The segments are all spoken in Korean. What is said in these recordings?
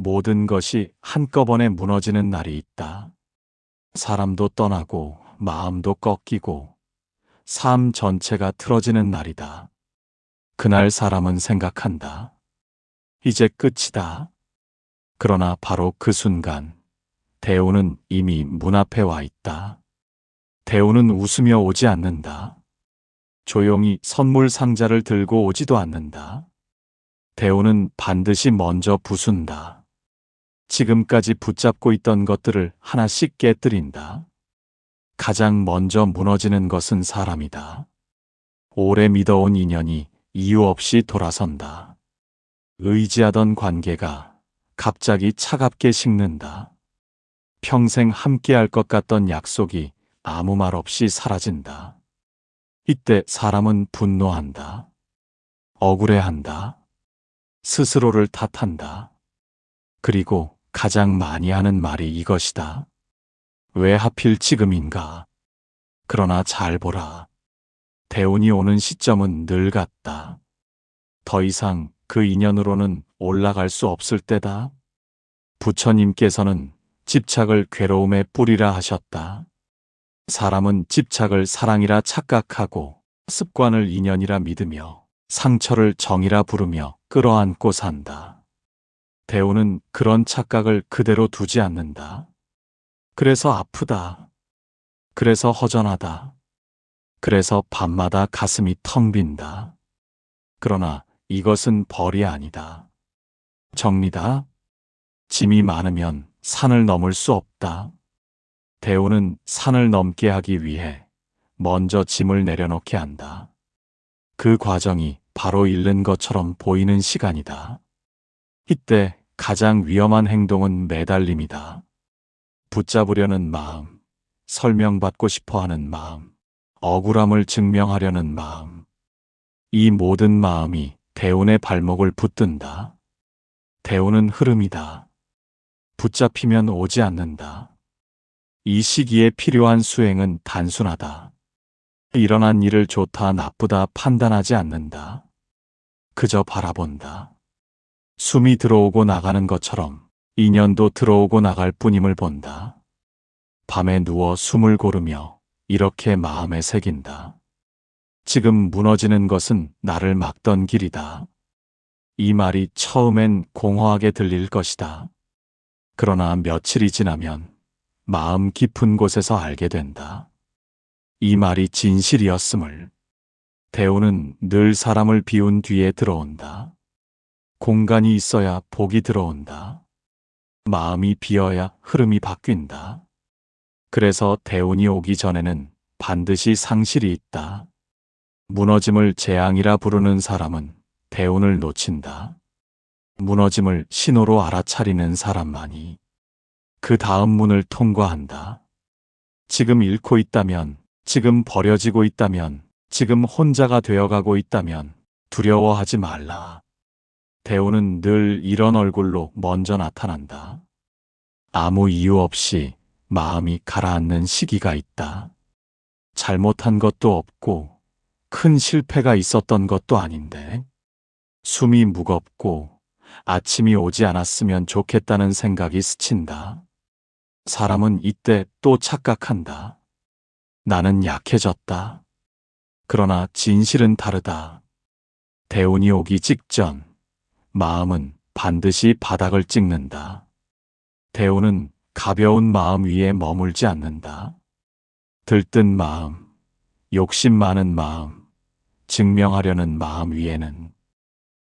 모든 것이 한꺼번에 무너지는 날이 있다. 사람도 떠나고 마음도 꺾이고 삶 전체가 틀어지는 날이다. 그날 사람은 생각한다. 이제 끝이다. 그러나 바로 그 순간 대우는 이미 문 앞에 와 있다. 대우는 웃으며 오지 않는다. 조용히 선물 상자를 들고 오지도 않는다. 대우는 반드시 먼저 부순다. 지금까지 붙잡고 있던 것들을 하나씩 깨뜨린다. 가장 먼저 무너지는 것은 사람이다. 오래 믿어온 인연이 이유 없이 돌아선다. 의지하던 관계가 갑자기 차갑게 식는다. 평생 함께할 것 같던 약속이 아무 말 없이 사라진다. 이때 사람은 분노한다. 억울해한다. 스스로를 탓한다. 그리고 가장 많이 하는 말이 이것이다. 왜 하필 지금인가? 그러나 잘 보라. 대운이 오는 시점은 늘 같다. 더 이상 그 인연으로는 올라갈 수 없을 때다. 부처님께서는 집착을 괴로움의 뿌리라 하셨다. 사람은 집착을 사랑이라 착각하고 습관을 인연이라 믿으며 상처를 정이라 부르며 끌어안고 산다. 대우는 그런 착각을 그대로 두지 않는다. 그래서 아프다. 그래서 허전하다. 그래서 밤마다 가슴이 텅 빈다. 그러나 이것은 벌이 아니다. 정리다. 짐이 많으면 산을 넘을 수 없다. 대우는 산을 넘게 하기 위해 먼저 짐을 내려놓게 한다. 그 과정이 바로 잃는 것처럼 보이는 시간이다. 이때 가장 위험한 행동은 매달림이다. 붙잡으려는 마음, 설명받고 싶어 하는 마음, 억울함을 증명하려는 마음. 이 모든 마음이 대운의 발목을 붙든다. 대운은 흐름이다. 붙잡히면 오지 않는다. 이 시기에 필요한 수행은 단순하다. 일어난 일을 좋다 나쁘다 판단하지 않는다. 그저 바라본다. 숨이 들어오고 나가는 것처럼 인연도 들어오고 나갈 뿐임을 본다. 밤에 누워 숨을 고르며 이렇게 마음에 새긴다. 지금 무너지는 것은 나를 막던 길이다. 이 말이 처음엔 공허하게 들릴 것이다. 그러나 며칠이 지나면 마음 깊은 곳에서 알게 된다. 이 말이 진실이었음을. 대우는 늘 사람을 비운 뒤에 들어온다. 공간이 있어야 복이 들어온다. 마음이 비어야 흐름이 바뀐다. 그래서 대운이 오기 전에는 반드시 상실이 있다. 무너짐을 재앙이라 부르는 사람은 대운을 놓친다. 무너짐을 신호로 알아차리는 사람만이 그 다음 문을 통과한다. 지금 잃고 있다면, 지금 버려지고 있다면, 지금 혼자가 되어가고 있다면 두려워하지 말라. 대우는 늘 이런 얼굴로 먼저 나타난다. 아무 이유 없이 마음이 가라앉는 시기가 있다. 잘못한 것도 없고 큰 실패가 있었던 것도 아닌데 숨이 무겁고 아침이 오지 않았으면 좋겠다는 생각이 스친다. 사람은 이때 또 착각한다. 나는 약해졌다. 그러나 진실은 다르다. 대운이 오기 직전 마음은 반드시 바닥을 찍는다. 대운은 가벼운 마음 위에 머물지 않는다. 들뜬 마음, 욕심 많은 마음, 증명하려는 마음 위에는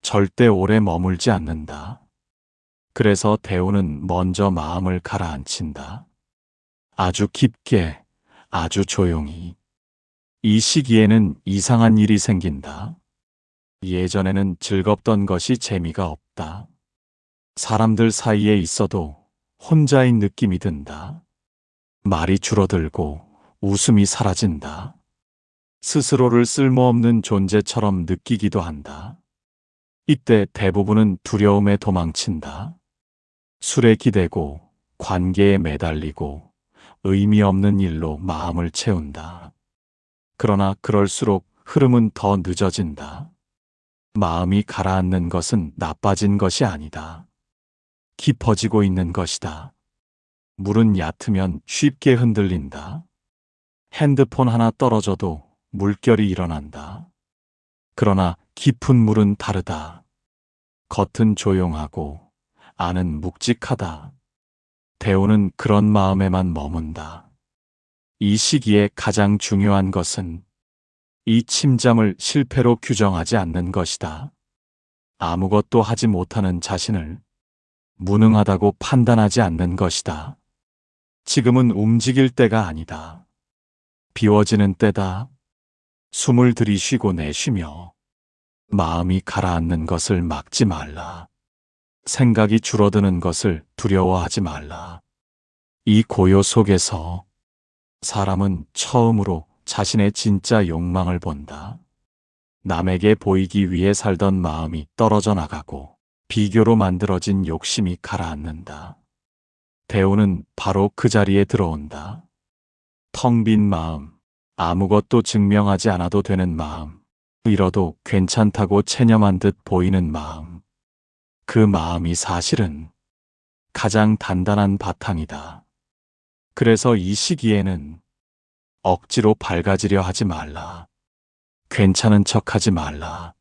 절대 오래 머물지 않는다. 그래서 대우는 먼저 마음을 가라앉힌다. 아주 깊게, 아주 조용히. 이 시기에는 이상한 일이 생긴다. 예전에는 즐겁던 것이 재미가 없다. 사람들 사이에 있어도 혼자인 느낌이 든다. 말이 줄어들고 웃음이 사라진다. 스스로를 쓸모없는 존재처럼 느끼기도 한다. 이때 대부분은 두려움에 도망친다. 술에 기대고 관계에 매달리고 의미 없는 일로 마음을 채운다. 그러나 그럴수록 흐름은 더 늦어진다. 마음이 가라앉는 것은 나빠진 것이 아니다. 깊어지고 있는 것이다. 물은 얕으면 쉽게 흔들린다. 핸드폰 하나 떨어져도 물결이 일어난다. 그러나 깊은 물은 다르다. 겉은 조용하고 안은 묵직하다. 대우는 그런 마음에만 머문다. 이 시기에 가장 중요한 것은 이 침잠을 실패로 규정하지 않는 것이다. 아무것도 하지 못하는 자신을 무능하다고 판단하지 않는 것이다. 지금은 움직일 때가 아니다. 비워지는 때다. 숨을 들이쉬고 내쉬며 마음이 가라앉는 것을 막지 말라. 생각이 줄어드는 것을 두려워하지 말라. 이 고요 속에서 사람은 처음으로 자신의 진짜 욕망을 본다. 남에게 보이기 위해 살던 마음이 떨어져 나가고 비교로 만들어진 욕심이 가라앉는다. 대우는 바로 그 자리에 들어온다. 텅 빈 마음, 아무것도 증명하지 않아도 되는 마음, 잃어도 괜찮다고 체념한 듯 보이는 마음. 그 마음이 사실은 가장 단단한 바탕이다. 그래서 이 시기에는 억지로 밝아지려 하지 말라. 괜찮은 척하지 말라.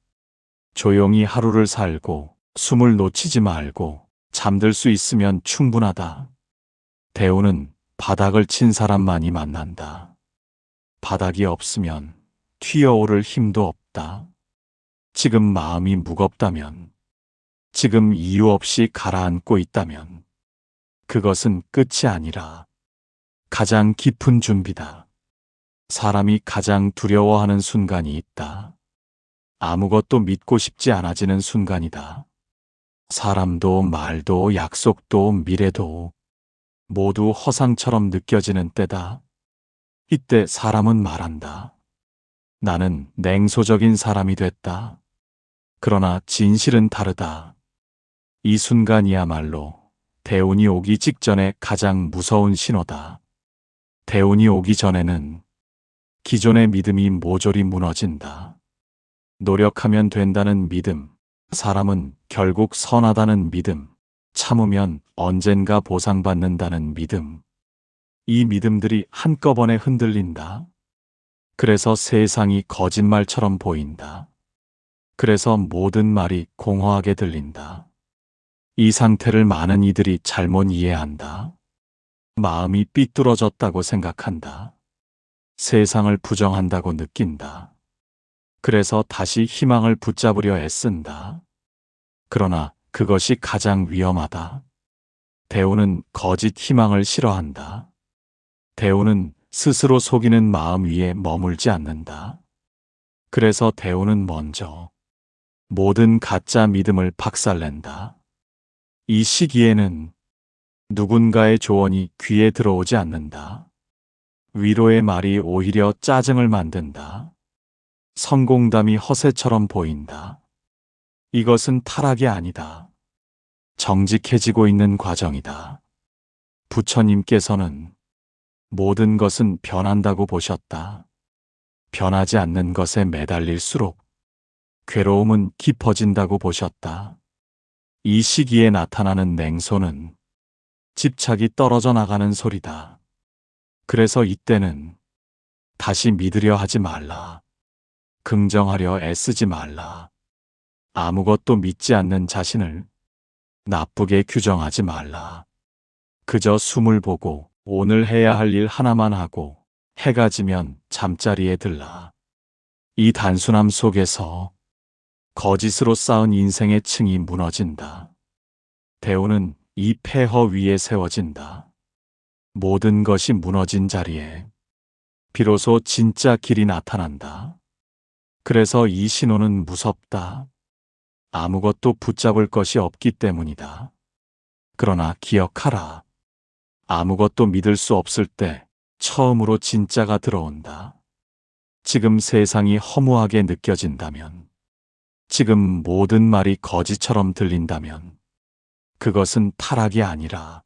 조용히 하루를 살고 숨을 놓치지 말고 잠들 수 있으면 충분하다. 대우는 바닥을 친 사람만이 만난다. 바닥이 없으면 튀어오를 힘도 없다. 지금 마음이 무겁다면, 지금 이유 없이 가라앉고 있다면 그것은 끝이 아니라 가장 깊은 준비다. 사람이 가장 두려워하는 순간이 있다. 아무것도 믿고 싶지 않아지는 순간이다. 사람도 말도 약속도 미래도 모두 허상처럼 느껴지는 때다. 이때 사람은 말한다. 나는 냉소적인 사람이 됐다. 그러나 진실은 다르다. 이 순간이야말로 대운이 오기 직전에 가장 무서운 신호다. 대운이 오기 전에는 기존의 믿음이 모조리 무너진다. 노력하면 된다는 믿음, 사람은 결국 선하다는 믿음, 참으면 언젠가 보상받는다는 믿음. 이 믿음들이 한꺼번에 흔들린다. 그래서 세상이 거짓말처럼 보인다. 그래서 모든 말이 공허하게 들린다. 이 상태를 많은 이들이 잘못 이해한다. 마음이 삐뚤어졌다고 생각한다. 세상을 부정한다고 느낀다. 그래서 다시 희망을 붙잡으려 애쓴다. 그러나 그것이 가장 위험하다. 대우는 거짓 희망을 싫어한다. 대우는 스스로 속이는 마음 위에 머물지 않는다. 그래서 대우는 먼저 모든 가짜 믿음을 박살낸다. 이 시기에는 누군가의 조언이 귀에 들어오지 않는다. 위로의 말이 오히려 짜증을 만든다. 성공담이 허세처럼 보인다. 이것은 타락이 아니다. 정직해지고 있는 과정이다. 부처님께서는 모든 것은 변한다고 보셨다. 변하지 않는 것에 매달릴수록 괴로움은 깊어진다고 보셨다. 이 시기에 나타나는 냉소는 집착이 떨어져 나가는 소리다. 그래서 이때는 다시 믿으려 하지 말라. 긍정하려 애쓰지 말라. 아무것도 믿지 않는 자신을 나쁘게 규정하지 말라. 그저 숨을 보고 오늘 해야 할 일 하나만 하고 해가 지면 잠자리에 들라. 이 단순함 속에서 거짓으로 쌓은 인생의 층이 무너진다. 대우는 이 폐허 위에 세워진다. 모든 것이 무너진 자리에 비로소 진짜 길이 나타난다. 그래서 이 신호는 무섭다. 아무것도 붙잡을 것이 없기 때문이다. 그러나 기억하라. 아무것도 믿을 수 없을 때 처음으로 진짜가 들어온다. 지금 세상이 허무하게 느껴진다면, 지금 모든 말이 거짓처럼 들린다면 그것은 타락이 아니라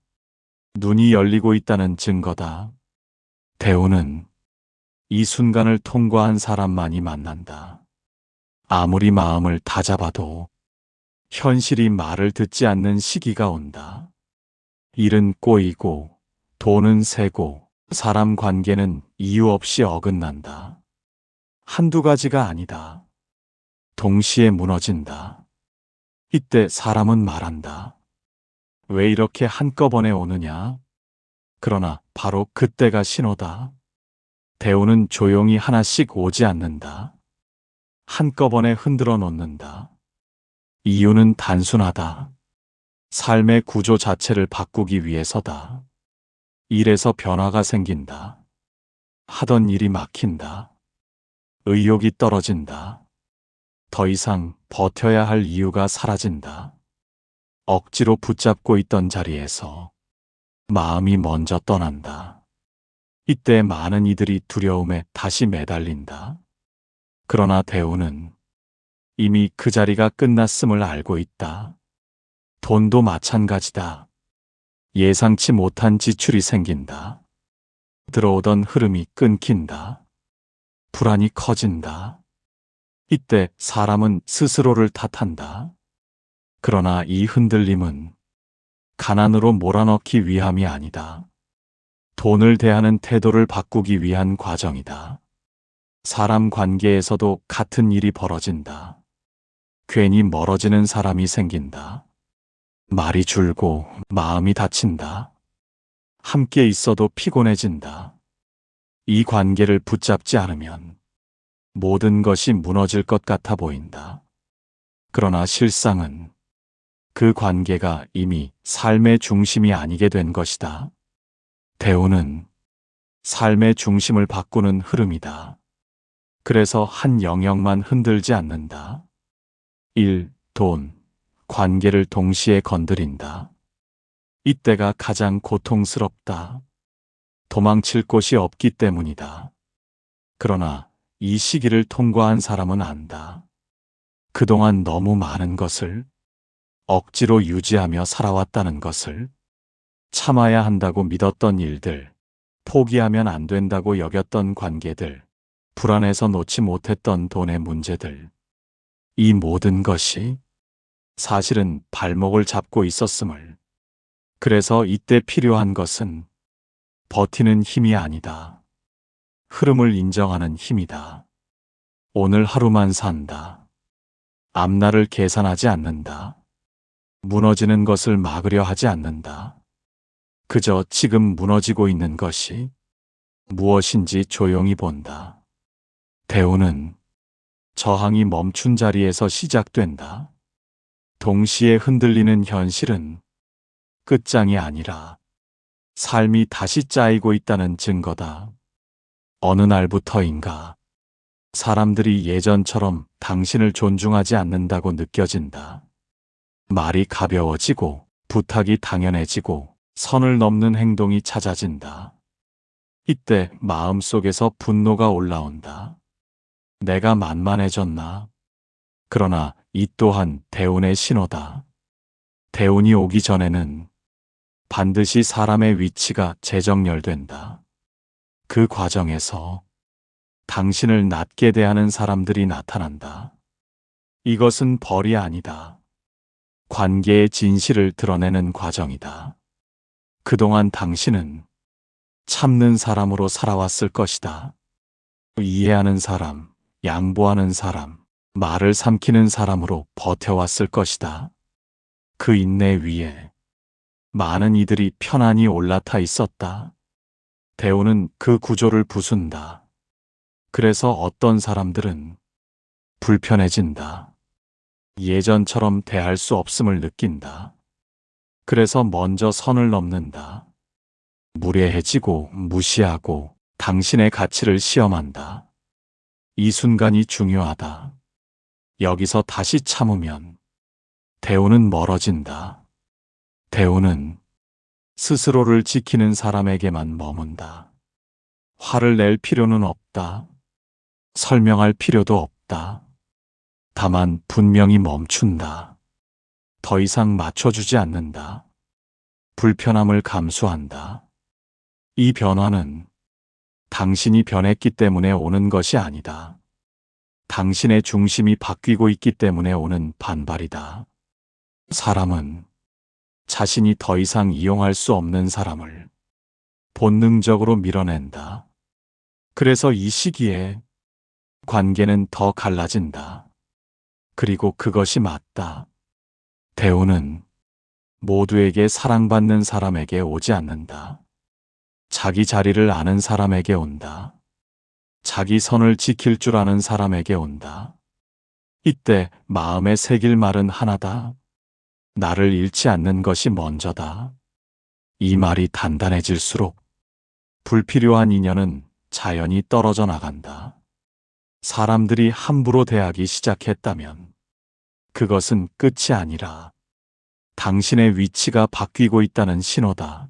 눈이 열리고 있다는 증거다. 대우는 이 순간을 통과한 사람만이 만난다. 아무리 마음을 다잡아도 현실이 말을 듣지 않는 시기가 온다. 일은 꼬이고 돈은 새고 사람 관계는 이유 없이 어긋난다. 한두 가지가 아니다. 동시에 무너진다. 이때 사람은 말한다. 왜 이렇게 한꺼번에 오느냐? 그러나 바로 그때가 신호다. 대우는 조용히 하나씩 오지 않는다. 한꺼번에 흔들어 놓는다. 이유는 단순하다. 삶의 구조 자체를 바꾸기 위해서다. 일에서 변화가 생긴다. 하던 일이 막힌다. 의욕이 떨어진다. 더 이상 버텨야 할 이유가 사라진다. 억지로 붙잡고 있던 자리에서 마음이 먼저 떠난다. 이때 많은 이들이 두려움에 다시 매달린다. 그러나 대우는 이미 그 자리가 끝났음을 알고 있다. 돈도 마찬가지다. 예상치 못한 지출이 생긴다. 들어오던 흐름이 끊긴다. 불안이 커진다. 이때 사람은 스스로를 탓한다. 그러나 이 흔들림은 가난으로 몰아넣기 위함이 아니다. 돈을 대하는 태도를 바꾸기 위한 과정이다. 사람 관계에서도 같은 일이 벌어진다. 괜히 멀어지는 사람이 생긴다. 말이 줄고 마음이 다친다. 함께 있어도 피곤해진다. 이 관계를 붙잡지 않으면 모든 것이 무너질 것 같아 보인다. 그러나 실상은 그 관계가 이미 삶의 중심이 아니게 된 것이다. 대우는 삶의 중심을 바꾸는 흐름이다. 그래서 한 영역만 흔들지 않는다. 일, 돈, 관계를 동시에 건드린다. 이때가 가장 고통스럽다. 도망칠 곳이 없기 때문이다. 그러나 이 시기를 통과한 사람은 안다. 그동안 너무 많은 것을 억지로 유지하며 살아왔다는 것을, 참아야 한다고 믿었던 일들, 포기하면 안 된다고 여겼던 관계들, 불안해서 놓지 못했던 돈의 문제들. 이 모든 것이 사실은 발목을 잡고 있었음을. 그래서 이때 필요한 것은 버티는 힘이 아니다. 흐름을 인정하는 힘이다. 오늘 하루만 산다. 앞날을 계산하지 않는다. 무너지는 것을 막으려 하지 않는다. 그저 지금 무너지고 있는 것이 무엇인지 조용히 본다. 대우는 저항이 멈춘 자리에서 시작된다. 동시에 흔들리는 현실은 끝장이 아니라 삶이 다시 짜이고 있다는 증거다. 어느 날부터인가 사람들이 예전처럼 당신을 존중하지 않는다고 느껴진다. 말이 가벼워지고 부탁이 당연해지고 선을 넘는 행동이 잦아진다. 이때 마음속에서 분노가 올라온다. 내가 만만해졌나? 그러나 이 또한 대운의 신호다. 대운이 오기 전에는 반드시 사람의 위치가 재정렬된다. 그 과정에서 당신을 낮게 대하는 사람들이 나타난다. 이것은 벌이 아니다. 관계의 진실을 드러내는 과정이다. 그동안 당신은 참는 사람으로 살아왔을 것이다. 이해하는 사람, 양보하는 사람, 말을 삼키는 사람으로 버텨왔을 것이다. 그 인내 위에 많은 이들이 편안히 올라타 있었다. 대우는 그 구조를 부순다. 그래서 어떤 사람들은 불편해진다. 예전처럼 대할 수 없음을 느낀다. 그래서 먼저 선을 넘는다. 무례해지고 무시하고 당신의 가치를 시험한다. 이 순간이 중요하다. 여기서 다시 참으면 대우는 멀어진다. 대우는 스스로를 지키는 사람에게만 머문다. 화를 낼 필요는 없다. 설명할 필요도 없다. 다만 분명히 멈춘다. 더 이상 맞춰주지 않는다. 불편함을 감수한다. 이 변화는 당신이 변했기 때문에 오는 것이 아니다. 당신의 중심이 바뀌고 있기 때문에 오는 반발이다. 사람은 자신이 더 이상 이용할 수 없는 사람을 본능적으로 밀어낸다. 그래서 이 시기에 관계는 더 갈라진다. 그리고 그것이 맞다. 대우는 모두에게 사랑받는 사람에게 오지 않는다. 자기 자리를 아는 사람에게 온다. 자기 선을 지킬 줄 아는 사람에게 온다. 이때 마음에 새길 말은 하나다. 나를 잃지 않는 것이 먼저다. 이 말이 단단해질수록 불필요한 인연은 자연히 떨어져 나간다. 사람들이 함부로 대하기 시작했다면 그것은 끝이 아니라 당신의 위치가 바뀌고 있다는 신호다.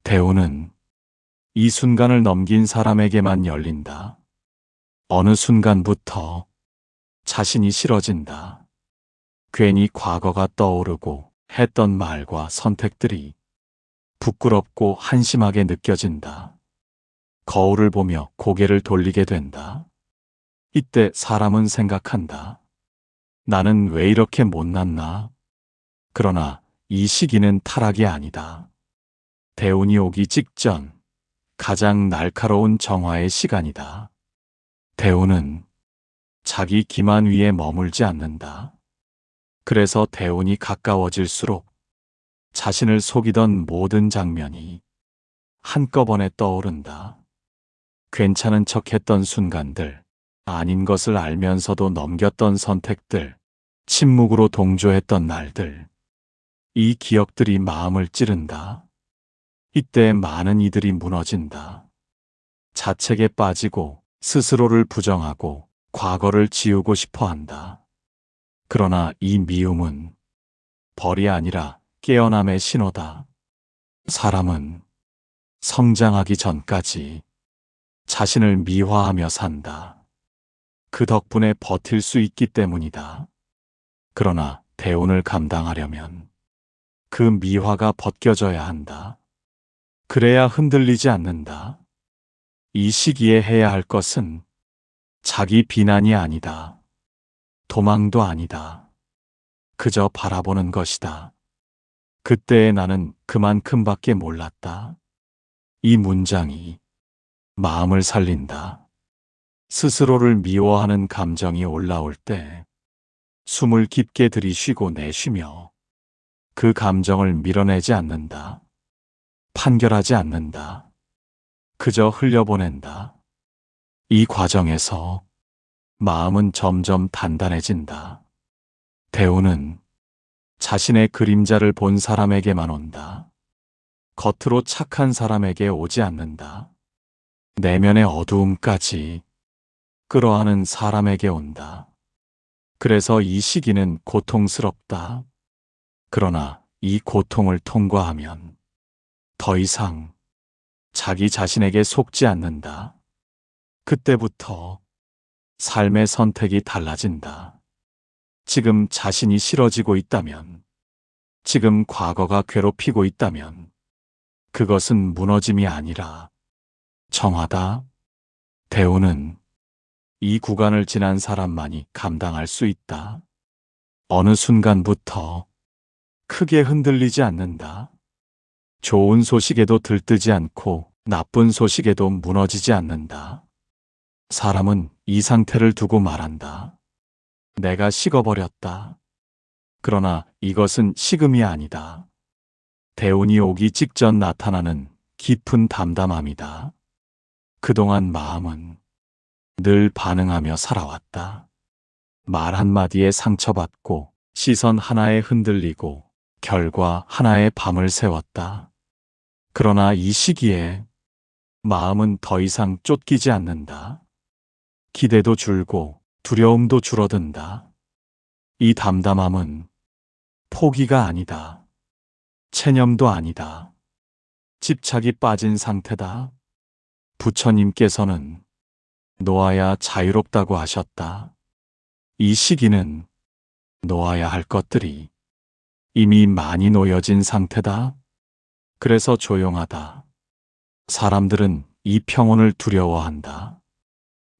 대우는 이 순간을 넘긴 사람에게만 열린다. 어느 순간부터 자신이 싫어진다. 괜히 과거가 떠오르고 했던 말과 선택들이 부끄럽고 한심하게 느껴진다. 거울을 보며 고개를 돌리게 된다. 이때 사람은 생각한다. 나는 왜 이렇게 못났나? 그러나 이 시기는 타락이 아니다. 대운이 오기 직전 가장 날카로운 정화의 시간이다. 대운은 자기 기만 위에 머물지 않는다. 그래서 대운이 가까워질수록 자신을 속이던 모든 장면이 한꺼번에 떠오른다. 괜찮은 척했던 순간들, 아닌 것을 알면서도 넘겼던 선택들, 침묵으로 동조했던 날들. 이 기억들이 마음을 찌른다. 이때 많은 이들이 무너진다. 자책에 빠지고 스스로를 부정하고 과거를 지우고 싶어 한다. 그러나 이 미움은 벌이 아니라 깨어남의 신호다. 사람은 성장하기 전까지 자신을 미화하며 산다. 그 덕분에 버틸 수 있기 때문이다. 그러나 대운을 감당하려면 그 미화가 벗겨져야 한다. 그래야 흔들리지 않는다. 이 시기에 해야 할 것은 자기 비난이 아니다. 도망도 아니다. 그저 바라보는 것이다. 그때의 나는 그만큼밖에 몰랐다. 이 문장이 마음을 살린다. 스스로를 미워하는 감정이 올라올 때 숨을 깊게 들이쉬고 내쉬며 그 감정을 밀어내지 않는다. 판결하지 않는다. 그저 흘려보낸다. 이 과정에서 마음은 점점 단단해진다. 대우는 자신의 그림자를 본 사람에게만 온다. 겉으로 착한 사람에게 오지 않는다. 내면의 어두움까지 끌어안은 사람에게 온다. 그래서 이 시기는 고통스럽다. 그러나 이 고통을 통과하면 더 이상 자기 자신에게 속지 않는다. 그때부터 삶의 선택이 달라진다. 지금 자신이 싫어지고 있다면, 지금 과거가 괴롭히고 있다면, 그것은 무너짐이 아니라 정화다. 대우는 이 구간을 지난 사람만이 감당할 수 있다. 어느 순간부터 크게 흔들리지 않는다. 좋은 소식에도 들뜨지 않고 나쁜 소식에도 무너지지 않는다. 사람은 이 상태를 두고 말한다. 내가 식어버렸다. 그러나 이것은 식음이 아니다. 대운이 오기 직전 나타나는 깊은 담담함이다. 그동안 마음은 늘 반응하며 살아왔다. 말 한마디에 상처받고 시선 하나에 흔들리고 결과 하나에 밤을 새웠다. 그러나 이 시기에 마음은 더 이상 쫓기지 않는다. 기대도 줄고 두려움도 줄어든다. 이 담담함은 포기가 아니다. 체념도 아니다. 집착이 빠진 상태다. 부처님께서는 놓아야 자유롭다고 하셨다. 이 시기는 놓아야 할 것들이 이미 많이 놓여진 상태다. 그래서 조용하다. 사람들은 이 평온을 두려워한다.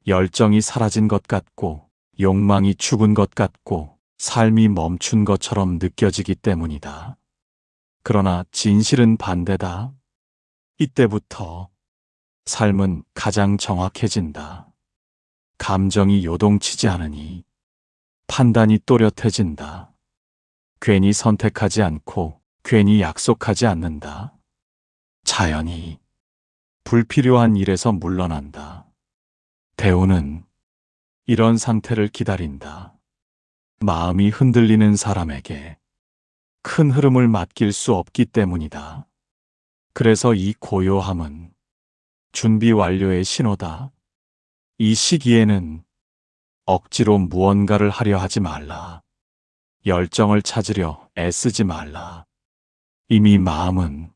열정이 사라진 것 같고 욕망이 죽은 것 같고 삶이 멈춘 것처럼 느껴지기 때문이다. 그러나 진실은 반대다. 이때부터 삶은 가장 정확해진다. 감정이 요동치지 않으니 판단이 또렷해진다. 괜히 선택하지 않고 괜히 약속하지 않는다. 자연히 불필요한 일에서 물러난다. 대우는 이런 상태를 기다린다. 마음이 흔들리는 사람에게 큰 흐름을 맡길 수 없기 때문이다. 그래서 이 고요함은 준비 완료의 신호다. 이 시기에는 억지로 무언가를 하려 하지 말라. 열정을 찾으려 애쓰지 말라. 이미 마음은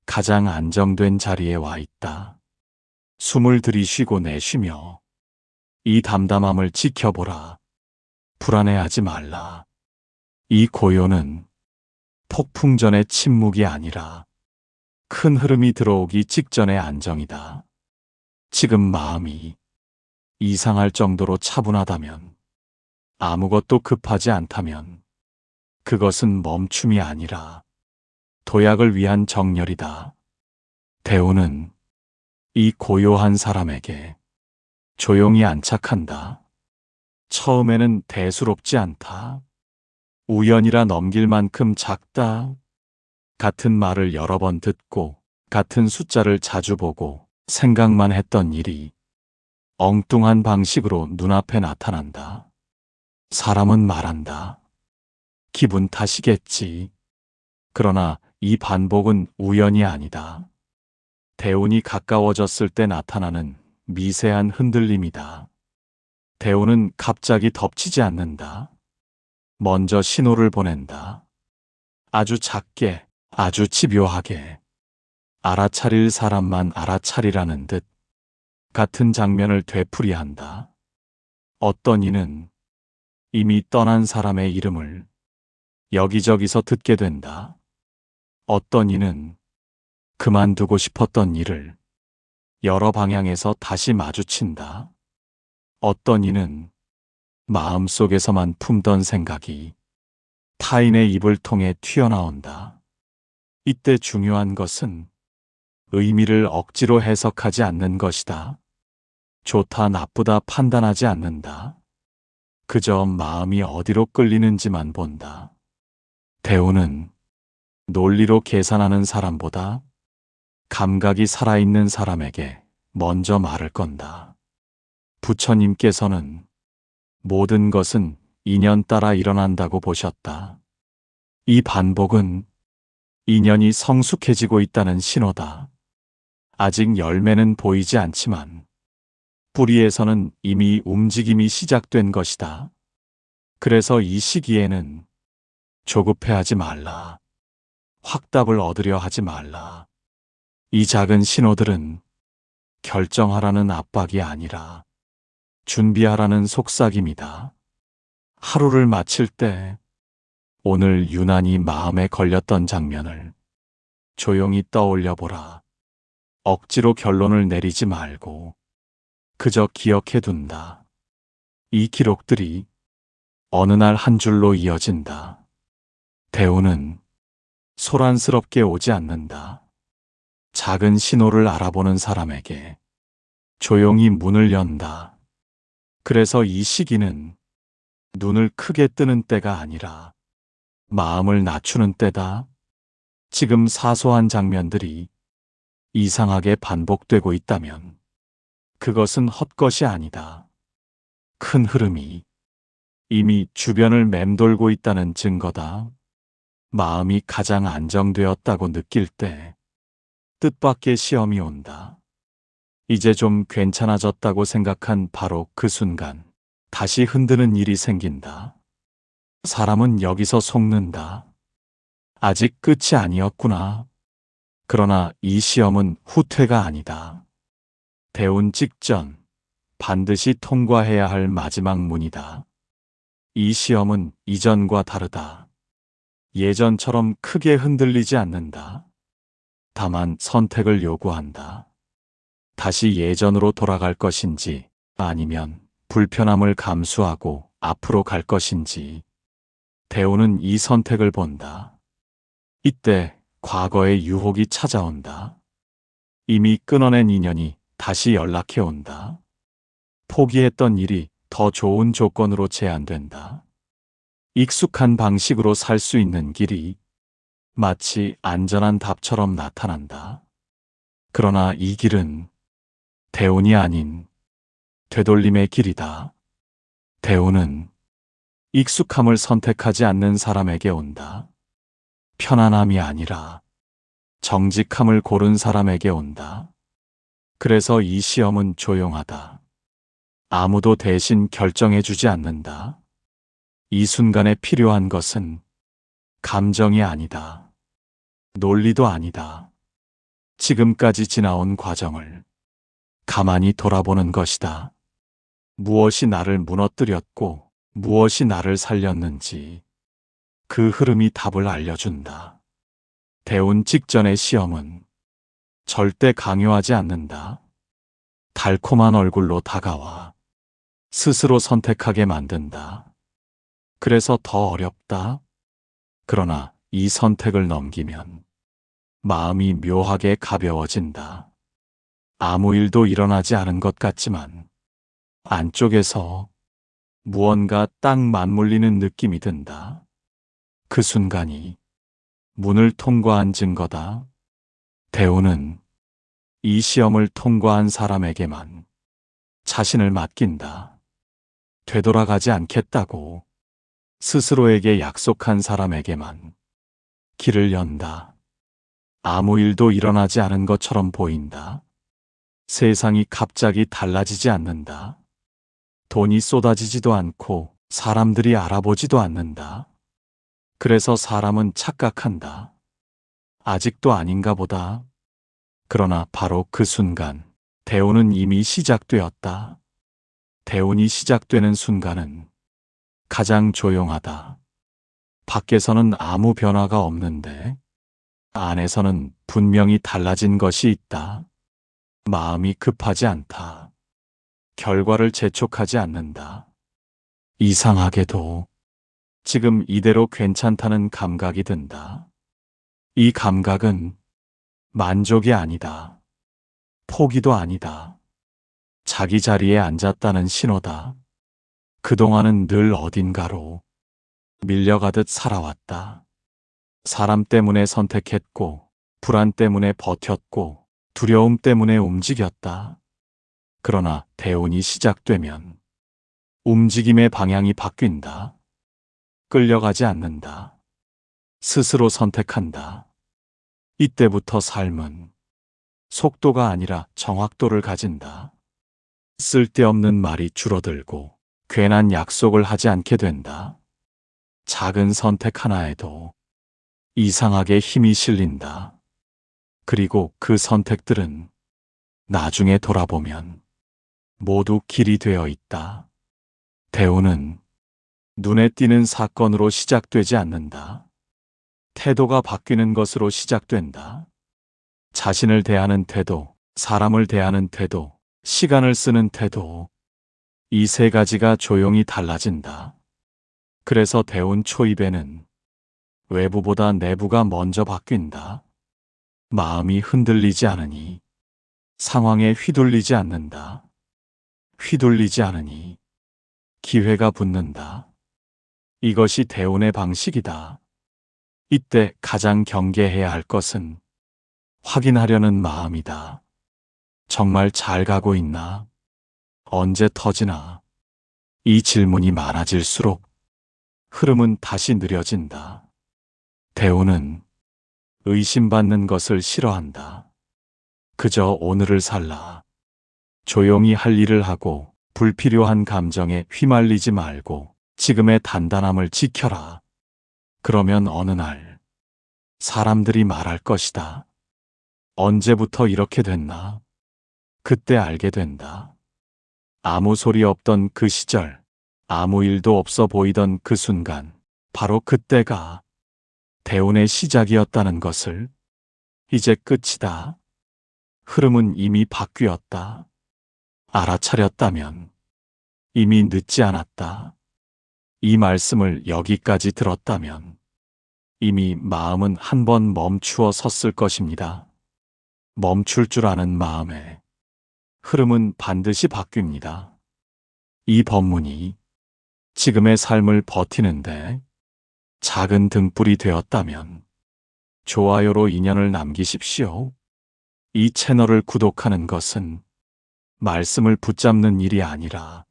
가장 안정된 자리에 와 있다. 숨을 들이쉬고 내쉬며 이 담담함을 지켜보라. 불안해하지 말라. 이 고요는 폭풍 전의 침묵이 아니라 큰 흐름이 들어오기 직전의 안정이다. 지금 마음이 이상할 정도로 차분하다면, 아무것도 급하지 않다면 그것은 멈춤이 아니라 도약을 위한 정렬이다. 대우는 이 고요한 사람에게 조용히 안착한다. 처음에는 대수롭지 않다. 우연이라 넘길 만큼 작다. 같은 말을 여러 번 듣고 같은 숫자를 자주 보고 생각만 했던 일이 엉뚱한 방식으로 눈앞에 나타난다. 사람은 말한다. 기분 탓이겠지. 그러나 이 반복은 우연이 아니다. 대운이 가까워졌을 때 나타나는 미세한 흔들림이다. 대운은 갑자기 덮치지 않는다. 먼저 신호를 보낸다. 아주 작게, 아주 집요하게. 알아차릴 사람만 알아차리라는 듯 같은 장면을 되풀이한다. 어떤 이는 이미 떠난 사람의 이름을 여기저기서 듣게 된다. 어떤 이는 그만두고 싶었던 일을 여러 방향에서 다시 마주친다. 어떤 이는 마음속에서만 품던 생각이 타인의 입을 통해 튀어나온다. 이때 중요한 것은 의미를 억지로 해석하지 않는 것이다. 좋다 나쁘다 판단하지 않는다. 그저 마음이 어디로 끌리는지만 본다. 대우는 논리로 계산하는 사람보다 감각이 살아있는 사람에게 먼저 말을 건다. 부처님께서는 모든 것은 인연 따라 일어난다고 보셨다. 이 반복은 인연이 성숙해지고 있다는 신호다. 아직 열매는 보이지 않지만 뿌리에서는 이미 움직임이 시작된 것이다. 그래서 이 시기에는 조급해하지 말라. 확답을 얻으려 하지 말라. 이 작은 신호들은 결정하라는 압박이 아니라 준비하라는 속삭임이다. 하루를 마칠 때 오늘 유난히 마음에 걸렸던 장면을 조용히 떠올려 보라. 억지로 결론을 내리지 말고 그저 기억해 둔다. 이 기록들이 어느 날 한 줄로 이어진다. 대우는 소란스럽게 오지 않는다. 작은 신호를 알아보는 사람에게 조용히 문을 연다. 그래서 이 시기는 눈을 크게 뜨는 때가 아니라 마음을 낮추는 때다. 지금 사소한 장면들이 이상하게 반복되고 있다면 그것은 헛것이 아니다. 큰 흐름이 이미 주변을 맴돌고 있다는 증거다. 마음이 가장 안정되었다고 느낄 때 뜻밖의 시험이 온다. 이제 좀 괜찮아졌다고 생각한 바로 그 순간 다시 흔드는 일이 생긴다. 사람은 여기서 속는다. 아직 끝이 아니었구나. 그러나 이 시험은 후퇴가 아니다. 대운 직전 반드시 통과해야 할 마지막 문이다. 이 시험은 이전과 다르다. 예전처럼 크게 흔들리지 않는다. 다만 선택을 요구한다. 다시 예전으로 돌아갈 것인지 아니면 불편함을 감수하고 앞으로 갈 것인지. 대우는 이 선택을 본다. 이때 과거의 유혹이 찾아온다. 이미 끊어낸 인연이 다시 연락해 온다. 포기했던 일이 더 좋은 조건으로 제안된다. 익숙한 방식으로 살 수 있는 길이 마치 안전한 답처럼 나타난다. 그러나 이 길은 대운이 아닌 되돌림의 길이다. 대운은 익숙함을 선택하지 않는 사람에게 온다. 편안함이 아니라 정직함을 고른 사람에게 온다. 그래서 이 시험은 조용하다. 아무도 대신 결정해주지 않는다. 이 순간에 필요한 것은 감정이 아니다. 논리도 아니다. 지금까지 지나온 과정을 가만히 돌아보는 것이다. 무엇이 나를 무너뜨렸고 무엇이 나를 살렸는지 그 흐름이 답을 알려준다. 대운 직전의 시험은 절대 강요하지 않는다. 달콤한 얼굴로 다가와 스스로 선택하게 만든다. 그래서 더 어렵다. 그러나 이 선택을 넘기면 마음이 묘하게 가벼워진다. 아무 일도 일어나지 않은 것 같지만 안쪽에서 무언가 딱 맞물리는 느낌이 든다. 그 순간이 문을 통과한 증거다. 대운은 이 시험을 통과한 사람에게만 자신을 맡긴다. 되돌아가지 않겠다고 스스로에게 약속한 사람에게만 길을 연다. 아무 일도 일어나지 않은 것처럼 보인다. 세상이 갑자기 달라지지 않는다. 돈이 쏟아지지도 않고 사람들이 알아보지도 않는다. 그래서 사람은 착각한다. 아직도 아닌가 보다. 그러나 바로 그 순간 대운은 이미 시작되었다. 대운이 시작되는 순간은 가장 조용하다. 밖에서는 아무 변화가 없는데 안에서는 분명히 달라진 것이 있다. 마음이 급하지 않다. 결과를 재촉하지 않는다. 이상하게도 지금 이대로 괜찮다는 감각이 든다. 이 감각은 만족이 아니다. 포기도 아니다. 자기 자리에 앉았다는 신호다. 그동안은 늘 어딘가로 밀려가듯 살아왔다. 사람 때문에 선택했고, 불안 때문에 버텼고, 두려움 때문에 움직였다. 그러나 대운이 시작되면 움직임의 방향이 바뀐다. 끌려가지 않는다. 스스로 선택한다. 이때부터 삶은 속도가 아니라 정확도를 가진다. 쓸데없는 말이 줄어들고 괜한 약속을 하지 않게 된다. 작은 선택 하나에도 이상하게 힘이 실린다. 그리고 그 선택들은 나중에 돌아보면 모두 길이 되어 있다. 대운은 눈에 띄는 사건으로 시작되지 않는다. 태도가 바뀌는 것으로 시작된다. 자신을 대하는 태도, 사람을 대하는 태도, 시간을 쓰는 태도, 이 세 가지가 조용히 달라진다. 그래서 대운 초입에는 외부보다 내부가 먼저 바뀐다. 마음이 흔들리지 않으니 상황에 휘둘리지 않는다. 휘둘리지 않으니 기회가 붙는다. 이것이 대운의 방식이다. 이때 가장 경계해야 할 것은 확인하려는 마음이다. 정말 잘 가고 있나? 언제 터지나? 이 질문이 많아질수록 흐름은 다시 느려진다. 대운은 의심받는 것을 싫어한다. 그저 오늘을 살라. 조용히 할 일을 하고 불필요한 감정에 휘말리지 말고 지금의 단단함을 지켜라. 그러면 어느 날 사람들이 말할 것이다. 언제부터 이렇게 됐나? 그때 알게 된다. 아무 소리 없던 그 시절, 아무 일도 없어 보이던 그 순간, 바로 그때가 대운의 시작이었다는 것을. 이제 끝이다. 흐름은 이미 바뀌었다. 알아차렸다면 이미 늦지 않았다. 이 말씀을 여기까지 들었다면 이미 마음은 한 번 멈추어 섰을 것입니다. 멈출 줄 아는 마음의 흐름은 반드시 바뀝니다. 이 법문이 지금의 삶을 버티는데 작은 등불이 되었다면 좋아요로 인연을 남기십시오. 이 채널을 구독하는 것은 말씀을 붙잡는 일이 아니라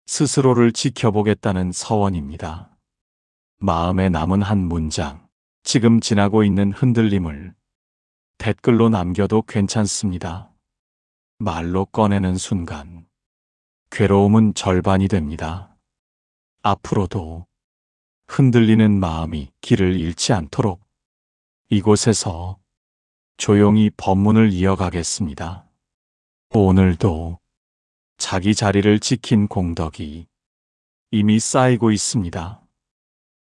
스스로를 지켜보겠다는 서원입니다. 마음에 남은 한 문장, 지금 지나고 있는 흔들림을 댓글로 남겨도 괜찮습니다. 말로 꺼내는 순간 괴로움은 절반이 됩니다. 앞으로도 흔들리는 마음이 길을 잃지 않도록 이곳에서 조용히 법문을 이어가겠습니다. 오늘도 자기 자리를 지킨 공덕이 이미 쌓이고 있습니다.